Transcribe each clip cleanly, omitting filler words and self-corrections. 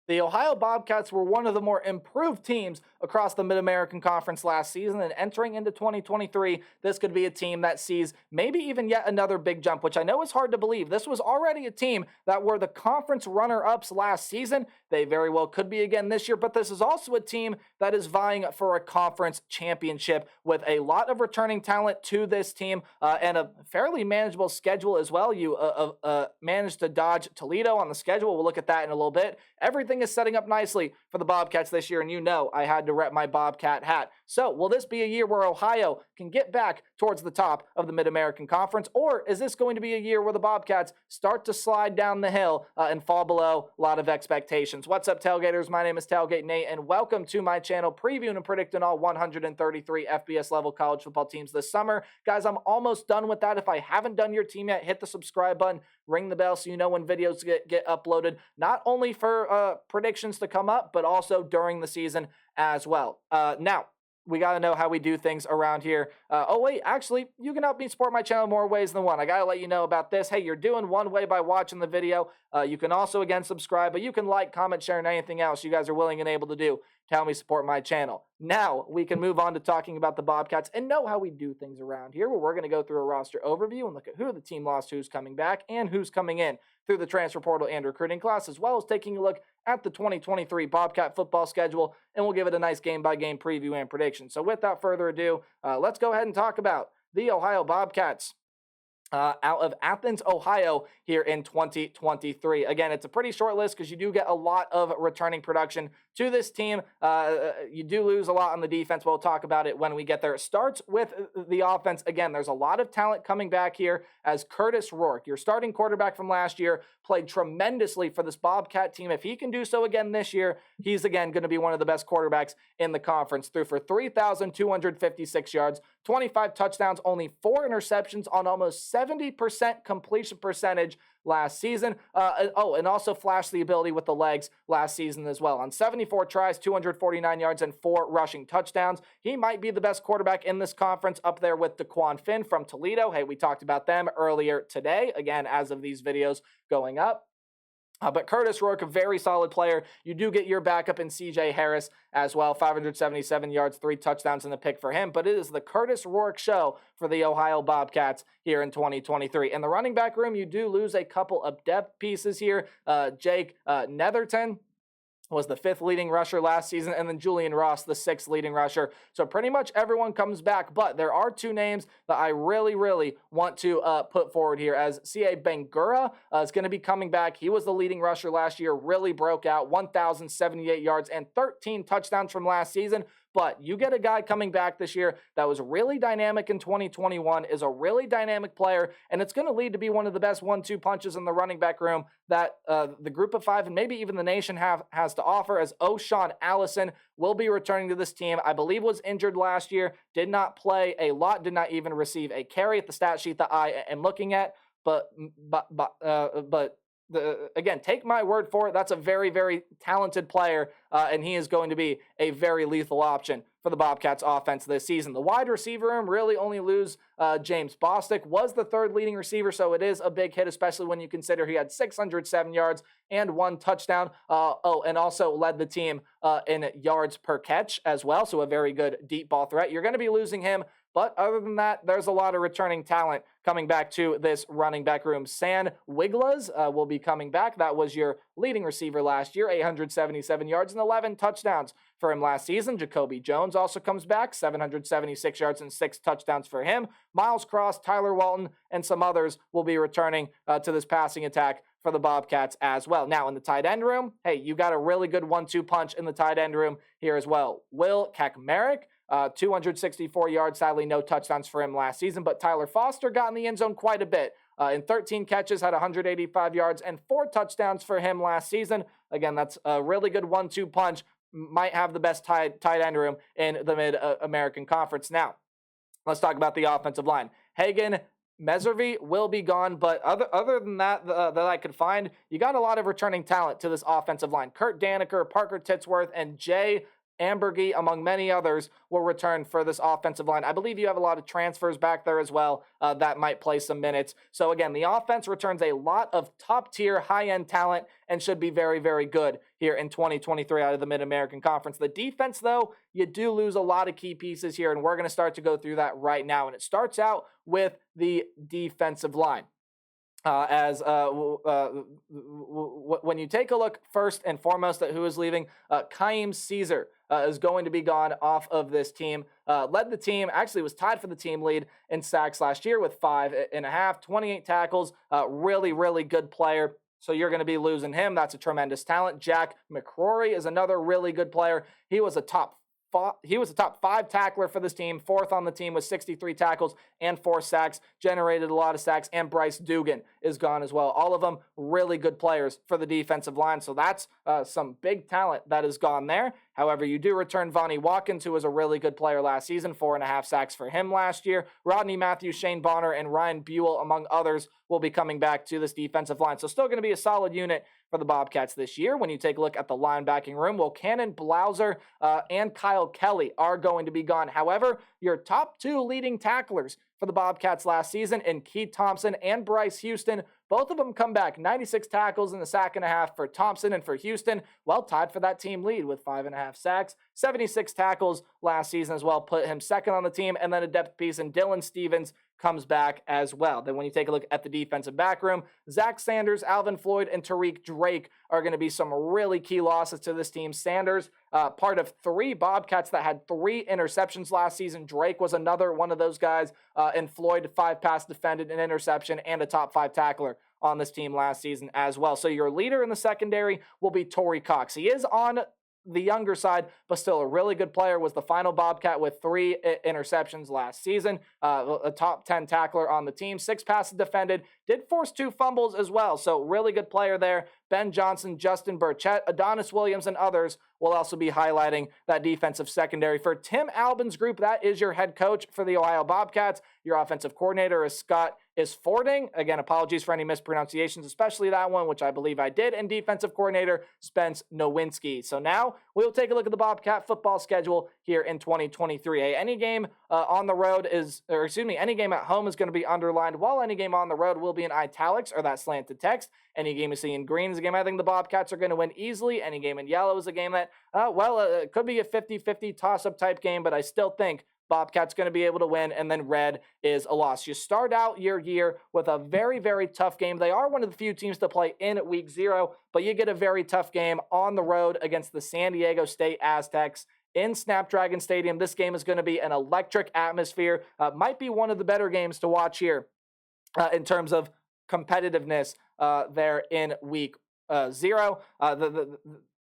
The Ohio Bobcats were one of the more improved teams across the Mid-American Conference last season, and entering into 2023, this could be a team that sees maybe even yet another big jump, which I know is hard to believe. This was already a team that were the conference runner-ups last season. They very well could be again this year, but this is also a team that is vying for a conference championship with a lot of returning talent to this team and a fairly manageable schedule as well. You managed to dodge Toledo on the schedule. We'll look at that in a little bit. Everything is setting up nicely for the Bobcats this year, and you know I had to rep my Bobcat hat. So will this be a year where Ohio can get back towards the top of the Mid-American Conference, or is this going to be a year where the Bobcats start to slide down the hill and fall below a lot of expectations? What's up, Tailgaters? My name is Tailgate Nate, and welcome to my channel previewing and predicting all 133 FBS level college football teams this summer. Guys, I'm almost done with that. If I haven't done your team yet, hit the subscribe button, ring the bell so you know when videos get uploaded, not only for predictions to come up, but also during the season as well. Now, we got to know how we do things around here. Oh, wait, actually, you can help me support my channel more ways than one. I got to let you know about this. Hey, you're doing one way by watching the video. You can also, again, subscribe, but you can like, comment, share, and anything else you guys are willing and able to do to help me support my channel. Now, we can move on to talking about the Bobcats and know how we do things around here, where we're going to go through a roster overview and look at who the team lost, who's coming back, and who's coming in through the transfer portal and recruiting class, as well as taking a look at the 2023 Bobcat football schedule, and we'll give it a nice game-by-game preview and prediction. So without further ado, let's go ahead and talk about the Ohio Bobcats out of Athens, Ohio here in 2023. Again, it's a pretty short list because you do get a lot of returning production to this team. You do lose a lot on the defense. We'll talk about it when we get there. It starts with the offense. Again, there's a lot of talent coming back here as Curtis Rourke, your starting quarterback from last year, played tremendously for this Bobcat team. If he can do so again this year, he's again going to be one of the best quarterbacks in the conference. Threw for 3,256 yards, 25 touchdowns, only 4 interceptions on almost 70% completion percentage last season. And also flashed the ability with the legs last season as well. On 74 tries, 249 yards, and 4 rushing touchdowns. He might be the best quarterback in this conference, up there with DeQuan Finn from Toledo. Hey, we talked about them earlier today, again, as of these videos going up. But Curtis Rourke, a very solid player. You do get your backup in C.J. Harris as well, 577 yards, 3 touchdowns in the pick for him. But it is the Curtis Rourke show for the Ohio Bobcats here in 2023. In the running back room, you do lose a couple of depth pieces here. Jake Netherton was the 5th leading rusher last season, and then Julian Ross, the 6th leading rusher. So pretty much everyone comes back, but there are 2 names that I really want to put forward here, as C.A. Bangura is going to be coming back. He was the leading rusher last year, really broke out, 1,078 yards and 13 touchdowns from last season. But you get a guy coming back this year that was really dynamic in 2021, is a really dynamic player, and it's going to lead to be one of the best 1-2 punches in the running back room that the group of 5 and maybe even the nation has to offer, as O'Shawn Allison will be returning to this team. I believe was injured last year, did not play a lot, did not even receive a carry at the stat sheet that I am looking at, but again, take my word for it. That's a very talented player, and he is going to be a very lethal option for the Bobcats offense this season. The wide receiver room really only lose James Bostic, was the 3rd leading receiver, so it is a big hit, especially when you consider he had 607 yards and 1 touchdown. And also led the team in yards per catch as well, so a very good deep ball threat. You're going to be losing him. But other than that, there's a lot of returning talent coming back to this running back room. San Wiglas will be coming back. That was your leading receiver last year, 877 yards and 11 touchdowns for him last season. Jacoby Jones also comes back, 776 yards and 6 touchdowns for him. Miles Cross, Tyler Walton, and some others will be returning to this passing attack for the Bobcats as well. Now, in the tight end room, hey, you got a really good 1-2 punch in the tight end room here as well. Will Kakmarek, 264 yards, sadly no touchdowns for him last season, but Tyler Foster got in the end zone quite a bit. In 13 catches, had 185 yards and 4 touchdowns for him last season. Again, that's a really good 1-2 punch. Might have the best tight end room in the Mid-American Conference. Now, let's talk about the offensive line. Hagen Meservy will be gone, but other than that, that I could find, you got a lot of returning talent to this offensive line. Kurt Daniker, Parker Titsworth, and Jay Ambergy, among many others, will return for this offensive line. I believe you have a lot of transfers back there as well that might play some minutes. So again, the offense returns a lot of top-tier, high-end talent and should be very, very good here in 2023 out of the Mid-American Conference. The defense, though, you do lose a lot of key pieces here, and we're going to start to go through that right now. And it starts out with the defensive line. When you take a look first and foremost at who is leaving, Kaim Caesar is going to be gone off of this team. Led the team, actually was tied for the team lead in sacks last year with 5.5, 28 tackles. Really, really good player. So you're going to be losing him. That's a tremendous talent. Jack McCrory is another really good player. He was a top 5 tackler for this team, 4th on the team with 63 tackles and 4 sacks, generated a lot of sacks, and Bryce Dugan is gone as well. All of them really good players for the defensive line, so that's some big talent that is gone there. However, you do return Vonnie Watkins, who was a really good player last season, 4.5 sacks for him last year. Rodney Matthews, Shane Bonner, and Ryan Buell, among others, will be coming back to this defensive line. So still going to be a solid unit for the Bobcats this year. When you take a look at the linebacking room, well, Cannon Blauser and Kyle Kelly are going to be gone. However, your top 2 leading tacklers for the Bobcats last season in Keith Thompson and Bryce Houston, both of them come back. 96 tackles and a sack and a half for Thompson, and for Houston, well, tied for that team lead with 5.5 sacks. 76 tackles last season as well, put him second on the team, and then a depth piece in Dylan Stevens comes back as well. Then when you take a look at the defensive back room, Zach Sanders, Alvin Floyd, and Tariq Drake are going to be some really key losses to this team. Sanders, part of 3 Bobcats that had 3 interceptions last season. Drake was another one of those guys, and Floyd, 5 pass defended, an interception, and a top 5 tackler on this team last season as well. So your leader in the secondary will be Torrey Cox. He is on the younger side, but still a really good player, was the final Bobcat with 3 interceptions last season, a top 10 tackler on the team, 6 passes defended, did force 2 fumbles as well, so really good player there. Ben Johnson, Justin Burchett, Adonis Williams, and others will also be highlighting that defensive secondary. For Tim Albin's group, that is your head coach for the Ohio Bobcats. Your offensive coordinator is Scott Isfording. Again, apologies for any mispronunciations, especially that one, which I believe I did. And defensive coordinator Spence Nowinski. So now we'll take a look at the Bobcat football schedule here in 2023. Any game on the road any game at home is going to be underlined, while any game on the road will be in italics or that slanted text. Any game you see in green is a game I think the Bobcats are going to win easily. Any game in yellow is a game that, it could be a 50-50 toss-up type game, but I still think Bobcats going to be able to win, and then red is a loss. You start out your year with a very, very tough game. They are one of the few teams to play in week 0, but you get a very tough game on the road against the San Diego State Aztecs in Snapdragon Stadium. This game is going to be an electric atmosphere. Might be one of the better games to watch here in terms of competitiveness there in week 0. The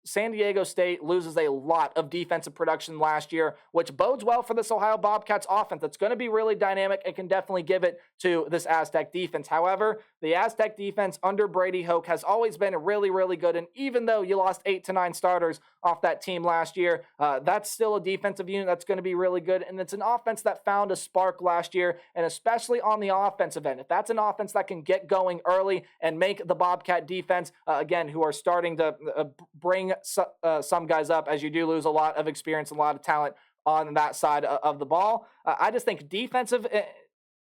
San Diego State loses a lot of defensive production last year, which bodes well for this Ohio Bobcats offense. That's going to be really dynamic. It can definitely give it to this Aztec defense. However, the Aztec defense under Brady Hoke has always been really, really good. And even though you lost 8 to 9 starters off that team last year, that's still a defensive unit that's going to be really good. And it's an offense that found a spark last year, and especially on the offensive end. If that's an offense that can get going early and make the Bobcat defense, again, who are starting to bring some guys up, as you do lose a lot of experience, a lot of talent on that side of the ball. I just think defensive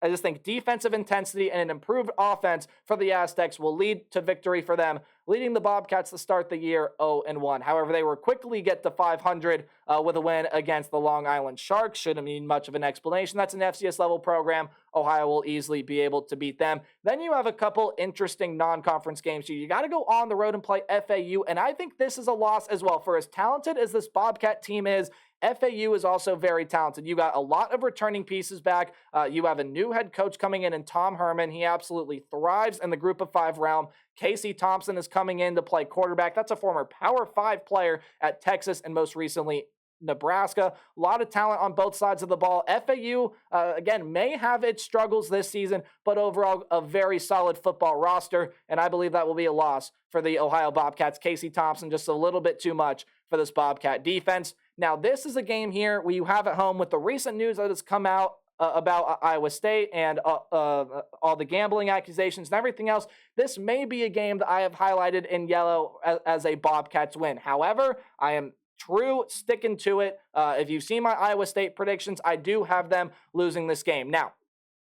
intensity and an improved offense for the Aztecs will lead to victory for them, leading the Bobcats to start the year 0-1. However, they will quickly get to 500 with a win against the Long Island Sharks. Shouldn't need much of an explanation. That's an FCS level program. Ohio will easily be able to beat them. Then you have a couple interesting non-conference games. You got to go on the road and play FAU, and I think this is a loss as well. For as talented as this Bobcat team is, FAU is also very talented. You got a lot of returning pieces back. You have a new head coach coming in Tom Herman. He absolutely thrives in the group of 5 realm. Casey Thompson is coming in to play quarterback. That's a former Power 5 player at Texas and most recently Nebraska. A lot of talent on both sides of the ball. FAU, again, may have its struggles this season, but overall a very solid football roster, and I believe that will be a loss for the Ohio Bobcats. Casey Thompson, just a little bit too much for this Bobcat defense. Now, this is a game here where you have at home with the recent news that has come out about Iowa State and all the gambling accusations and everything else. This may be a game that I have highlighted in yellow as a Bobcats win. However, I am true sticking to it. If you've seen my Iowa State predictions, I do have them losing this game. Now,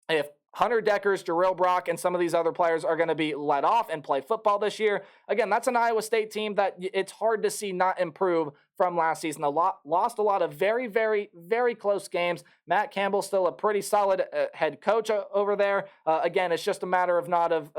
if Hunter Deckers, Jarrell Brock, and some of these other players are going to be let off and play football this year, again, that's an Iowa State team that it's hard to see not improve from last season. Lost a lot of very, very, very close games. Matt Campbell's still a pretty solid head coach over there. Again, it's just a matter of not of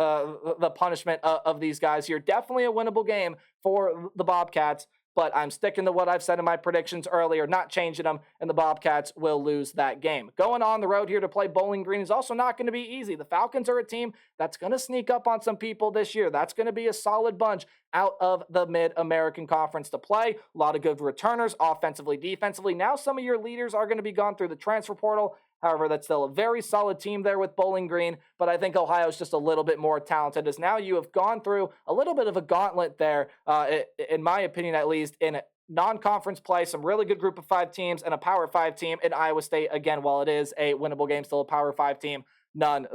the punishment of these guys here. Definitely a winnable game for the Bobcats, but I'm sticking to what I've said in my predictions earlier, not changing them, and the Bobcats will lose that game. Going on the road here to play Bowling Green is also not going to be easy. The Falcons are a team that's going to sneak up on some people this year. That's going to be a solid bunch out of the Mid-American Conference to play. A lot of good returners, offensively, defensively. Now some of your leaders are going to be gone through the transfer portal. However, that's still a very solid team there with Bowling Green, but I think Ohio's just a little bit more talented, as now you have gone through a little bit of a gauntlet there, in my opinion at least, in non-conference play, some really good group of 5 teams, and a Power 5 team in Iowa State. Again, while it is a winnable game, still a Power 5 team, none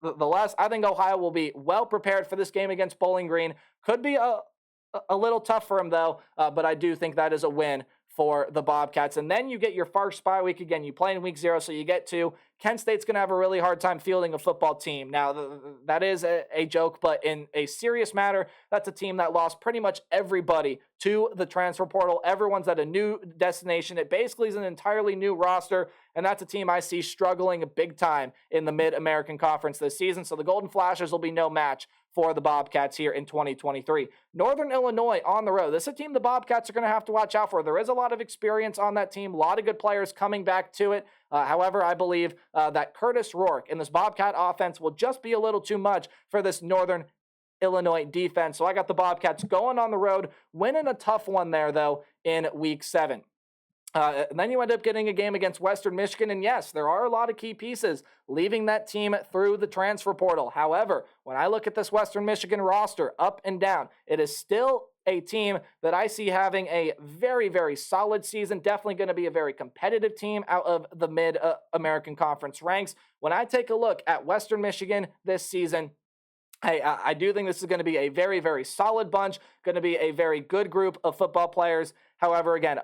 the less. I think Ohio will be well prepared for this game against Bowling Green. Could be a little tough for them, though, but I do think that is a win for the Bobcats. And then you get your first bye week again. You play in week 0, so you get to Kent State's going to have a really hard time fielding a football team. Now, that is a joke, but in a serious matter, that's a team that lost pretty much everybody to the transfer portal. Everyone's at a new destination. It basically is an entirely new roster, and that's a team I see struggling big time in the Mid-American Conference this season. So the Golden Flashers will be no match for the Bobcats here in 2023. Northern Illinois on the road. This is a team the Bobcats are going to have to watch out for. There is a lot of experience on that team, a lot of good players coming back to it. However, I believe that Curtis Rourke in this Bobcat offense will just be a little too much for this Northern Illinois defense. So I got the Bobcats going on the road, winning a tough one there, though, in week 7. And then you end up getting a game against Western Michigan, and yes, there are a lot of key pieces leaving that team through the transfer portal. However, when I look at this Western Michigan roster up and down, it is still a team that I see having a very, very solid season, definitely going to be a very competitive team out of the Mid-American Conference ranks. When I take a look at Western Michigan this season, I do think this is going to be a very, very solid bunch, going to be a very good group of football players. However, again,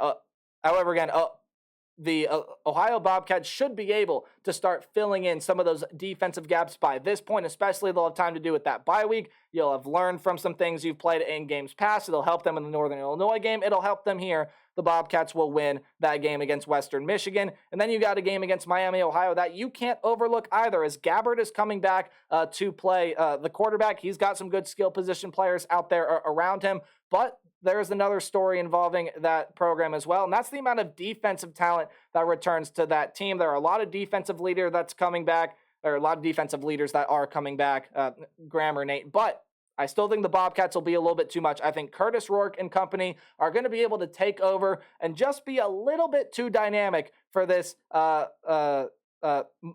the Ohio Bobcats should be able to start filling in some of those defensive gaps by this point, especially they'll have time to do with that bye week. You'll have learned from some things you've played in games past. It'll help them in the Northern Illinois game. It'll help them here. The Bobcats will win that game against Western Michigan. And then you got a game against Miami, Ohio that you can't overlook either, as Gabbard is coming back to play the quarterback. He's got some good skill position players out there around him, but there's another story involving that program as well, and that's the amount of defensive talent that returns to that team. There are a lot of defensive leaders that are coming back, grammar, Nate, but I still think the Bobcats will be a little bit too much. I think Curtis Rourke and company are going to be able to take over and just be a little bit too dynamic for this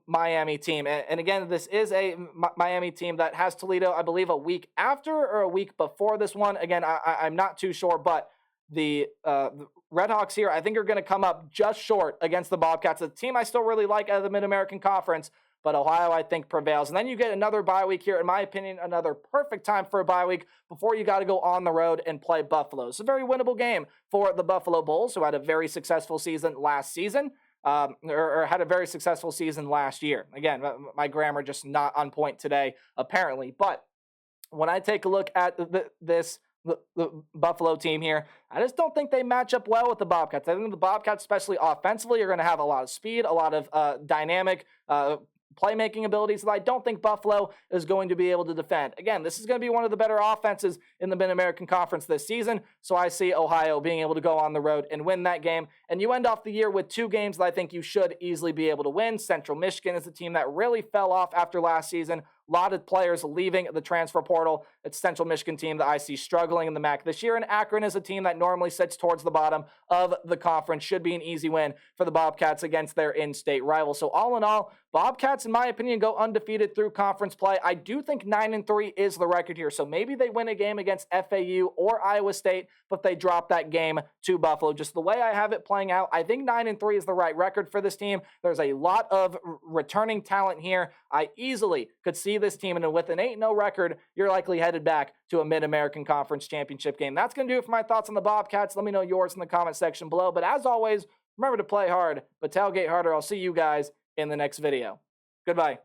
Miami team. And again, this is a Miami team that has Toledo, I believe, a week after or a week before this one. Again, I'm not too sure, but the Redhawks here, I think, are going to come up just short against the Bobcats, a team I still really like out of the Mid-American Conference, but Ohio, I think, prevails. And then you get another bye week here. In my opinion, another perfect time for a bye week before you got to go on the road and play Buffalo. It's a very winnable game for the Buffalo Bulls, who had a very successful season last season. Or had a very successful season last year. Again, my grammar just not on point today, apparently. But when I take a look at the Buffalo team here, I just don't think they match up well with the Bobcats. I think the Bobcats, especially offensively, are going to have a lot of speed, a lot of dynamic playmaking abilities that I don't think Buffalo is going to be able to defend. Again, this is going to be one of the better offenses in the Mid-American Conference this season, so I see Ohio being able to go on the road and win that game. And you end off the year with 2 games that I think you should easily be able to win. Central Michigan is a team that really fell off after last season. A lot of players leaving the transfer portal. It's Central Michigan team that I see struggling in the MAC this year. And Akron is a team that normally sits towards the bottom of the conference. Should be an easy win for the Bobcats against their in-state rival. So all in all, Bobcats, in my opinion, go undefeated through conference play. I do think 9-3 is the record here. So maybe they win a game against FAU or Iowa State, but they drop that game to Buffalo. Just the way I have it playing out, I think 9-3 is the right record for this team. There's a lot of returning talent here. I easily could see see this team, and with an 8-0 record, you're likely headed back to a Mid-American Conference Championship game. That's going to do it for my thoughts on the Bobcats. Let me know yours in the comment section below. But as always, remember to play hard, but tailgate harder. I'll see you guys in the next video. Goodbye.